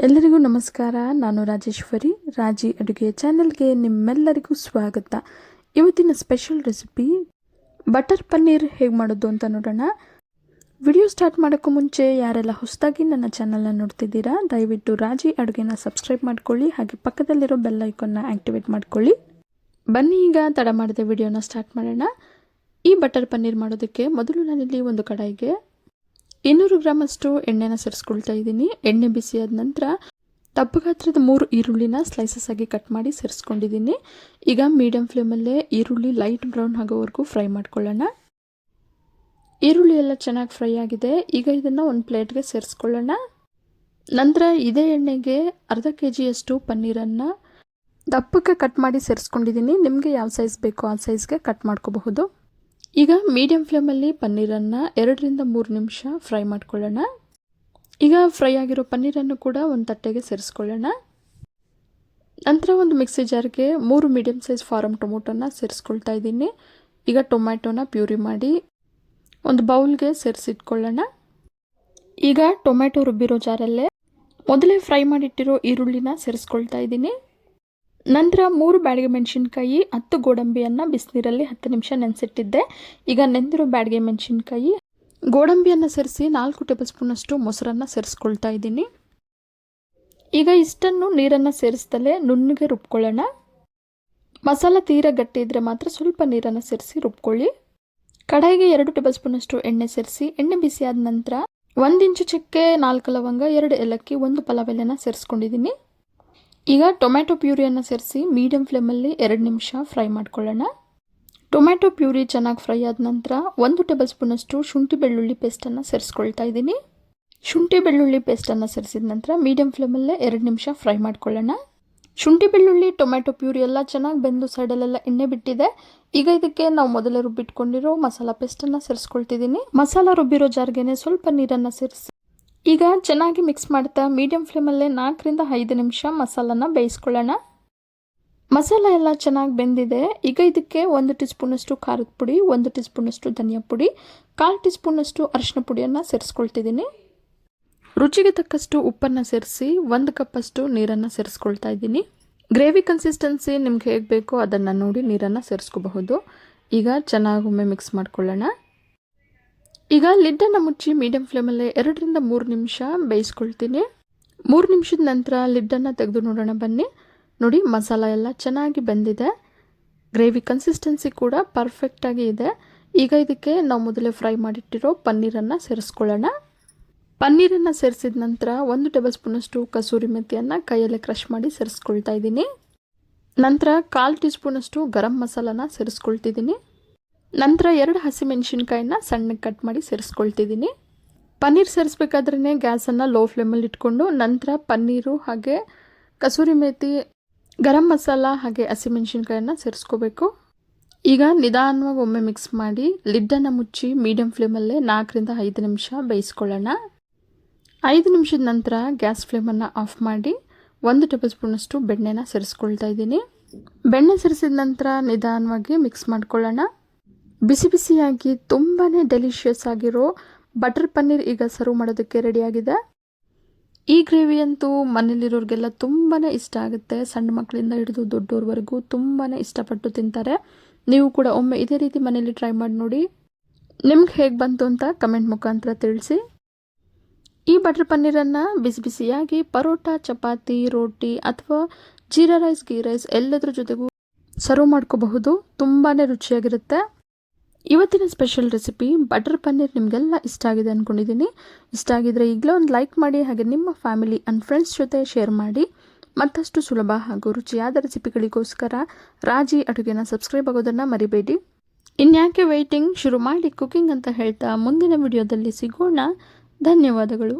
ಎಲ್ಲರಿಗೂ ನಮಸ್ಕಾರ. ನಾನು ರಾಜೇಶ್ವರಿ. ರಾಜಿ ಅಡುಗೆ ಚಾನೆಲ್ಗೆ ನಿಮ್ಮೆಲ್ಲರಿಗೂ ಸ್ವಾಗತ. ಇವತ್ತಿನ ಸ್ಪೆಷಲ್ ರೆಸಿಪಿ ಬಟರ್ ಪನ್ನೀರ್ ಹೇಗೆ ಮಾಡೋದು ಅಂತ ನೋಡೋಣ. ವಿಡಿಯೋ ಸ್ಟಾರ್ಟ್ ಮಾಡೋಕ್ಕೂ ಮುಂಚೆ ಯಾರೆಲ್ಲ ಹೊಸದಾಗಿ ನನ್ನ ಚಾನಲ್ನ ನೋಡ್ತಿದ್ದೀರಾ ದಯವಿಟ್ಟು ರಾಜಿ ಅಡುಗೆನ ಸಬ್ಸ್ಕ್ರೈಬ್ ಮಾಡ್ಕೊಳ್ಳಿ, ಹಾಗೆ ಪಕ್ಕದಲ್ಲಿರೋ ಬೆಲ್ ಐಕಾನ್ನ ಆ್ಯಕ್ಟಿವೇಟ್ ಮಾಡ್ಕೊಳ್ಳಿ. ಬನ್ನಿ ಈಗ ತಡ ಮಾಡದೆ ವಿಡಿಯೋನ ಸ್ಟಾರ್ಟ್ ಮಾಡೋಣ. ಈ ಬಟರ್ ಪನ್ನೀರ್ ಮಾಡೋದಕ್ಕೆ ಮೊದಲು ನಾನಿಲ್ಲಿ ಒಂದು ಕಡಾಯಿಗೆ 200 ಗ್ರಾಮಷ್ಟು ಎಣ್ಣೆನ ಸೇರಿಸ್ಕೊಳ್ತಾ ಇದ್ದೀನಿ. ಎಣ್ಣೆ ಬಿಸಿಯಾದ ನಂತರ ದಪ್ಪ ಗಾತ್ರದ 3 ಈರುಳ್ಳಿನ ಸ್ಲೈಸಸ್ ಆಗಿ ಕಟ್ ಮಾಡಿ ಸೇರಿಸ್ಕೊಂಡಿದ್ದೀನಿ. ಈಗ ಮೀಡಿಯಂ ಫ್ಲೇಮಲ್ಲೇ ಈರುಳ್ಳಿ ಲೈಟ್ ಬ್ರೌನ್ ಆಗೋವರೆಗೂ ಫ್ರೈ ಮಾಡ್ಕೊಳ್ಳೋಣ. ಈರುಳ್ಳಿ ಎಲ್ಲ ಚೆನ್ನಾಗಿ ಫ್ರೈ ಆಗಿದೆ. ಈಗ ಇದನ್ನು ಒಂದು ಪ್ಲೇಟ್ಗೆ ಸೇರಿಸ್ಕೊಳ್ಳೋಣ. ನಂತರ ಇದೇ ಎಣ್ಣೆಗೆ ಅರ್ಧ kg ಪನ್ನೀರನ್ನು ದಪ್ಪಕ್ಕೆ ಕಟ್ ಮಾಡಿ ಸೇರಿಸ್ಕೊಂಡಿದ್ದೀನಿ. ನಿಮಗೆ ಯಾವ ಸೈಜ್ ಬೇಕೋ ಆ ಸೈಜ್ಗೆ ಕಟ್ ಮಾಡ್ಕೋಬಹುದು. ಈಗ ಮೀಡಿಯಂ ಫ್ಲೇಮಲ್ಲಿ ಪನ್ನೀರನ್ನು 2 ರಿಂದ 3 ನಿಮಿಷ ಫ್ರೈ ಮಾಡ್ಕೊಳ್ಳೋಣ. ಈಗ ಫ್ರೈ ಆಗಿರೋ ಪನ್ನೀರನ್ನು ಕೂಡ ಒಂದು ತಟ್ಟೆಗೆ ಸೇರಿಸ್ಕೊಳ್ಳೋಣ. ನಂತರ ಒಂದು ಮಿಕ್ಸಿ ಜಾರ್ಗೆ 3 ಮೀಡಿಯಂ ಸೈಜ್ ಫಾರಮ್ ಟೊಮೊಟೊನ ಸೇರಿಸ್ಕೊಳ್ತಾ ಇದ್ದೀನಿ. ಈಗ ಟೊಮ್ಯಾಟೊನ ಪ್ಯೂರಿ ಮಾಡಿ ಒಂದು ಬೌಲ್ಗೆ ಸೇರಿಸಿಟ್ಕೊಳ್ಳೋಣ. ಈಗ ಟೊಮ್ಯಾಟೊ ರುಬ್ಬಿರೋ ಜಾರಲ್ಲೇ ಮೊದಲೇ ಫ್ರೈ ಮಾಡಿಟ್ಟಿರೋ ಈರುಳ್ಳಿನ ಸೇರಿಸ್ಕೊಳ್ತಾ ಇದ್ದೀನಿ. ನಂತರ 3 ಬ್ಯಾಡಗೆ ಮೆಣಸಿನ್ಕಾಯಿ, 10 ಗೋಡಂಬಿಯನ್ನು ಬಿಸಿನೀರಲ್ಲಿ 10 ನಿಮಿಷ ನೆನೆಸಿಟ್ಟಿದ್ದೆ. ಈಗ ನೆಂದಿರೋ ಬ್ಯಾಡಗೆ ಮೆಣಸಿನ್ಕಾಯಿ, ಗೋಡಂಬಿಯನ್ನು ಸೇರಿಸಿ 4 ಟೇಬಲ್ ಸ್ಪೂನಷ್ಟು ಮೊಸರನ್ನು ಸೇರಿಸ್ಕೊಳ್ತಾ ಇದ್ದೀನಿ. ಈಗ ಇಷ್ಟನ್ನು ನೀರನ್ನು ಸೇರಿಸ್ದಲೇ ನುಣ್ಣಗೆ ರುಬ್ಕೊಳ್ಳೋಣ. ಮಸಾಲ ತೀರಾ ಗಟ್ಟಿ ಇದ್ದರೆ ಮಾತ್ರ ಸ್ವಲ್ಪ ನೀರನ್ನು ಸೇರಿಸಿ ರುಬ್ಕೊಳ್ಳಿ. ಕಡಾಯಿಗೆ 2 ಟೇಬಲ್ ಸ್ಪೂನಷ್ಟು ಎಣ್ಣೆ ಸೇರಿಸಿ ಎಣ್ಣೆ ಬಿಸಿಯಾದ ನಂತರ 1 ಇಂಚು ಚಕ್ಕೆ, 4 ಲವಂಗ, 2 ಏಲಕ್ಕಿ, 1 ಪಲಾವ್ ಎಲೆನ ಸೇರಿಸ್ಕೊಂಡಿದ್ದೀನಿ. ಈಗ ಟೊಮ್ಯಾಟೊ ಪ್ಯೂರಿಯನ್ನು ಸೇರಿಸಿ ಮೀಡಿಯಂ ಫ್ಲೇಮಲ್ಲಿ 2 ನಿಮಿಷ ಫ್ರೈ ಮಾಡ್ಕೊಳ್ಳೋಣ. ಟೊಮ್ಯಾಟೊ ಪ್ಯೂರಿ ಚೆನ್ನಾಗಿ ಫ್ರೈ ಆದ ನಂತರ 1 ಟೇಬಲ್ ಸ್ಪೂನಷ್ಟು ಶುಂಠಿ ಬೆಳ್ಳುಳ್ಳಿ ಪೇಸ್ಟನ್ನು ಸೇರಿಸ್ಕೊಳ್ತಾ ಇದ್ದೀನಿ. ಶುಂಠಿ ಬೆಳ್ಳುಳ್ಳಿ ಪೇಸ್ಟನ್ನು ಸೇರಿಸಿದ ನಂತರ ಮೀಡಿಯಂ ಫ್ಲೇಮಲ್ಲೇ 2 ನಿಮಿಷ ಫ್ರೈ ಮಾಡ್ಕೊಳ್ಳೋಣ. ಶುಂಠಿ ಬೆಳ್ಳುಳ್ಳಿ ಟೊಮ್ಯಾಟೊ ಪ್ಯೂರಿ ಎಲ್ಲ ಚೆನ್ನಾಗಿ ಬೆಂದು ಸೈಡಲ್ಲೆಲ್ಲ ಎಣ್ಣೆ ಬಿಟ್ಟಿದೆ. ಈಗ ಇದಕ್ಕೆ ನಾವು ಮೊದಲೇ ರುಬ್ಬಿಟ್ಕೊಂಡಿರೋ ಮಸಾಲ ಪೇಸ್ಟನ್ನು ಸೇರಿಸ್ಕೊಳ್ತಿದ್ದೀನಿ. ಮಸಾಲ ರುಬ್ಬಿರೋ ಜಾರ್ಗೆ ಸ್ವಲ್ಪ ನೀರನ್ನು ಸೇರಿಸಿ ಈಗ ಚೆನ್ನಾಗಿ ಮಿಕ್ಸ್ ಮಾಡ್ತಾ ಮೀಡಿಯಂ ಫ್ಲೇಮಲ್ಲೇ 4 ರಿಂದ 5 ನಿಮಿಷ ಮಸಾಲನ ಬೇಯಿಸ್ಕೊಳ್ಳೋಣ. ಮಸಾಲ ಎಲ್ಲ ಚೆನ್ನಾಗಿ ಬೆಂದಿದೆ. ಈಗ ಇದಕ್ಕೆ 1 ಟೀ ಸ್ಪೂನಷ್ಟು ಖಾರದ ಪುಡಿ, 1 ಟೀ ಸ್ಪೂನಷ್ಟು ಧನಿಯಾ ಪುಡಿ, 1/4 ಟೀ ಸ್ಪೂನಷ್ಟು ಅರಿಶಿನ ಪುಡಿಯನ್ನು ಸೇರಿಸ್ಕೊಳ್ತಿದ್ದೀನಿ. ರುಚಿಗೆ ತಕ್ಕಷ್ಟು ಉಪ್ಪನ್ನು ಸೇರಿಸಿ 1 ಕಪ್ಪಷ್ಟು ನೀರನ್ನು ಸೇರಿಸ್ಕೊಳ್ತಾ ಇದ್ದೀನಿ. ಗ್ರೇವಿ ಕನ್ಸಿಸ್ಟೆನ್ಸಿ ನಿಮ್ಗೆ ಹೇಗೆ ಬೇಕೋ ಅದನ್ನು ನೋಡಿ ನೀರನ್ನು ಸೇರಿಸ್ಕೋಬಹುದು. ಈಗ ಚೆನ್ನಾಗಿ ಒಮ್ಮೆ ಮಿಕ್ಸ್ ಮಾಡ್ಕೊಳ್ಳೋಣ. ಈಗ ಲಿಡ್ಡನ್ನು ಮುಚ್ಚಿ ಮೀಡಿಯಂ ಫ್ಲೇಮಲ್ಲೇ 2 ರಿಂದ 3 ನಿಮಿಷ ಬೇಯಿಸ್ಕೊಳ್ತೀನಿ. 3 ನಿಮಿಷದ ನಂತರ ಲಿಡ್ಡನ್ನು ತೆಗೆದು ನೋಡೋಣ ಬನ್ನಿ. ನೋಡಿ ಮಸಾಲ ಎಲ್ಲ ಚೆನ್ನಾಗಿ ಬೆಂದಿದೆ. ಗ್ರೇವಿ ಕನ್ಸಿಸ್ಟೆನ್ಸಿ ಕೂಡ ಪರ್ಫೆಕ್ಟಾಗಿ ಇದೆ. ಈಗ ಇದಕ್ಕೆ ನಾವು ಮೊದಲೇ ಫ್ರೈ ಮಾಡಿಟ್ಟಿರೋ ಪನ್ನೀರನ್ನು ಸೇರಿಸ್ಕೊಳ್ಳೋಣ. ಪನ್ನೀರನ್ನು ಸೇರಿಸಿದ ನಂತರ 1 ಟೇಬಲ್ ಸ್ಪೂನಷ್ಟು ಕಸೂರಿ ಮೆಥಿಯನ್ನು ಕೈಯಲ್ಲೇ ಕ್ರಷ್ ಮಾಡಿ ಸೇರಿಸ್ಕೊಳ್ತಾ ಇದ್ದೀನಿ. ನಂತರ 1/4 ಟೀ ಸ್ಪೂನಷ್ಟು ಗರಂ ಮಸಾಲನ ಸೇರಿಸ್ಕೊಳ್ತಿದ್ದೀನಿ. ನಂತರ 2 ಹಸಿಮೆಣಸಿನ್ಕಾಯಿನ ಸಣ್ಣಗೆ ಕಟ್ ಮಾಡಿ ಸೇರಿಸ್ಕೊಳ್ತಿದ್ದೀನಿ. ಪನ್ನೀರ್ ಸೇರಿಸ್ಬೇಕಾದ್ರೇ ಗ್ಯಾಸನ್ನು ಲೋ ಫ್ಲೇಮಲ್ಲಿ ಇಟ್ಕೊಂಡು ನಂತರ ಪನ್ನೀರು ಹಾಗೆ ಕಸೂರಿ ಮೇಥಿ, ಗರಂ ಮಸಾಲ ಹಾಗೆ ಹಸಿಮೆಣಸಿನ್ಕಾಯನ್ನು ಸೇರಿಸ್ಕೋಬೇಕು. ಈಗ ನಿಧಾನವಾಗಿ ಒಮ್ಮೆ ಮಿಕ್ಸ್ ಮಾಡಿ ಲಿಡ್ಡನ್ನು ಮುಚ್ಚಿ ಮೀಡಿಯಂ ಫ್ಲೇಮಲ್ಲೇ 4 ರಿಂದ 5 ನಿಮಿಷ ಬೇಯಿಸ್ಕೊಳ್ಳೋಣ. 5 ನಿಮಿಷದ ನಂತರ ಗ್ಯಾಸ್ ಫ್ಲೇಮನ್ನು ಆಫ್ ಮಾಡಿ 1 ಟೇಬಲ್ ಸ್ಪೂನಷ್ಟು ಬೆಣ್ಣೆನ ಸೇರಿಸ್ಕೊಳ್ತಾ ಇದ್ದೀನಿ. ಬೆಣ್ಣೆ ಸೇರಿಸಿದ ನಂತರ ನಿಧಾನವಾಗಿ ಮಿಕ್ಸ್ ಮಾಡ್ಕೊಳ್ಳೋಣ. ಬಿಸಿ ಬಿಸಿಯಾಗಿ ತುಂಬಾ ಡೆಲಿಷಿಯಸ್ ಆಗಿರೋ ಬಟರ್ ಪನ್ನೀರ್ ಈಗ ಸರ್ವ್ ಮಾಡೋದಕ್ಕೆ ರೆಡಿಯಾಗಿದೆ. ಈ ಗ್ರೇವಿ ಅಂತೂ ಮನೇಲಿರೋರಿಗೆಲ್ಲ ತುಂಬಾ ಇಷ್ಟ ಆಗುತ್ತೆ. ಸಣ್ಣ ಮಕ್ಕಳಿಂದ ಹಿಡಿದು ದೊಡ್ಡೋರ್ವರೆಗೂ ತುಂಬಾ ಇಷ್ಟಪಟ್ಟು ತಿಂತಾರೆ. ನೀವು ಕೂಡ ಒಮ್ಮೆ ಇದೇ ರೀತಿ ಮನೇಲಿ ಟ್ರೈ ಮಾಡಿ ನೋಡಿ. ನಿಮ್ಗೆ ಹೇಗೆ ಬಂತು ಅಂತ ಕಮೆಂಟ್ ಮುಖಾಂತರ ತಿಳಿಸಿ. ಈ ಬಟರ್ ಪನ್ನೀರನ್ನು ಬಿಸಿ ಬಿಸಿಯಾಗಿ ಪರೋಟ, ಚಪಾತಿ, ರೋಟಿ ಅಥವಾ ಜೀರಾ ರೈಸ್, ಗೀ ರೈಸ್ ಎಲ್ಲದರ ಜೊತೆಗೂ ಸರ್ವ್ ಮಾಡ್ಕೋಬಹುದು. ತುಂಬಾ ರುಚಿಯಾಗಿರುತ್ತೆ. ಇವತ್ತಿನ ಸ್ಪೆಷಲ್ ರೆಸಿಪಿ ಬಟರ್ ಪನ್ನೀರ್ ನಿಮಗೆಲ್ಲ ಇಷ್ಟ ಆಗಿದೆ ಅಂದ್ಕೊಂಡಿದ್ದೀನಿ. ಇಷ್ಟ ಆಗಿದ್ರೆ ಈಗಲೇ ಒಂದು ಲೈಕ್ ಮಾಡಿ, ಹಾಗೆ ನಿಮ್ಮ ಫ್ಯಾಮಿಲಿ ಆ್ಯಂಡ್ ಫ್ರೆಂಡ್ಸ್ ಜೊತೆ ಶೇರ್ ಮಾಡಿ. ಮತ್ತಷ್ಟು ಸುಲಭ ಹಾಗೂ ರುಚಿಯಾದ ರೆಸಿಪಿಗಳಿಗೋಸ್ಕರ ರಾಜಿ ಅಡುಗೆನ ಸಬ್ಸ್ಕ್ರೈಬ್ ಆಗೋದನ್ನು ಮರಿಬೇಡಿ. ಇನ್ಯಾಕೆ ವೆಯ್ಟಿಂಗ್, ಶುರು ಮಾಡಿ ಕುಕಿಂಗ್ ಅಂತ ಹೇಳ್ತಾ ಮುಂದಿನ ವಿಡಿಯೋದಲ್ಲಿ ಸಿಗೋಣ. ಧನ್ಯವಾದಗಳು.